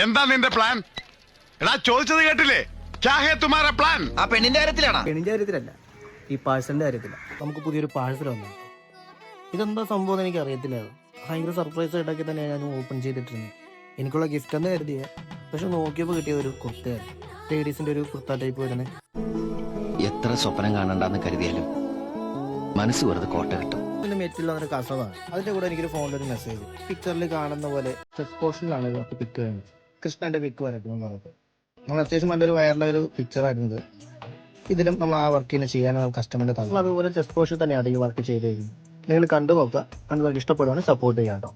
എന്താ നിന്റെ പ്ലാൻ? എടാ ചോദിച്ചത് കേട്ടില്ലേ? ക്യാ ഹേ തുമാരാ പ്ലാൻ? ആ പെണ്ണിന്റെ കാര്യത്തിലാണോ? പെണ്ണിന്റെ കാര്യത്തിലല്ല, ഈ പാഴ്സലിന്റെ കാര്യത്തില. നമുക്ക് പുതിയൊരു പാഴ്സൽ വന്നു. ഇതെന്താ സംഭവം എനിക്ക് അറിയത്തില്ല. ഭയങ്കര സർപ്രൈസ് ആയിട്ടൊക്കെ തന്നെ ഞാൻ ഓപ്പൺ ചെയ്തിട്ടുണ്ട്. എനിക്കുള്ള ഗിഫ്റ്റ് എന്ന് കരുതിയ, പക്ഷെ നോക്കിയപ്പോൾ കിട്ടിയ ഒരു കുർത്തയായിരുന്നു. ലേഡീസിന്റെ ഒരു കുർത്ത ടൈപ്പ് വരുന്നത്. എത്ര സ്വപ്നം കാണണ്ടെന്ന് കരുതിയാലും മനസ്സ് വെറുതെ കോട്ട കിട്ടും. അതിന്റെ മെറ്റിൽ വന്നൊരു കസവാണ്. അതിന്റെ കൂടെ എനിക്കൊരു ഫോണിലൊരു മെസ്സേജ്. പിക്ചറിൽ കാണുന്ന പോലെ ചെസ്റ്റ് പോർഷനിലാണ് പിക്ക് വരുന്നത്. കൃഷ്ണന്റെ പിക്ക് വരയ്ക്കുന്നത്. നമ്മൾ അത്യാവശ്യം നല്ലൊരു വയറിലെ ഒരു പിക്ചറായിരുന്നത്. ഇതിലും നമ്മൾ ആ വർക്കിന് ചെയ്യാൻ കസ്റ്റമറിന്റെ തന്നെ അതുപോലെ ചെസ്റ്റ് പോർഷൻ തന്നെയാണ് ഈ വർക്ക് ചെയ്ത് കഴിഞ്ഞു. നിങ്ങൾ കണ്ടു നോക്കുക. കണ്ടു ഇഷ്ടപ്പെടുവാണെങ്കിൽ സപ്പോർട്ട് ചെയ്യാം കേട്ടോ.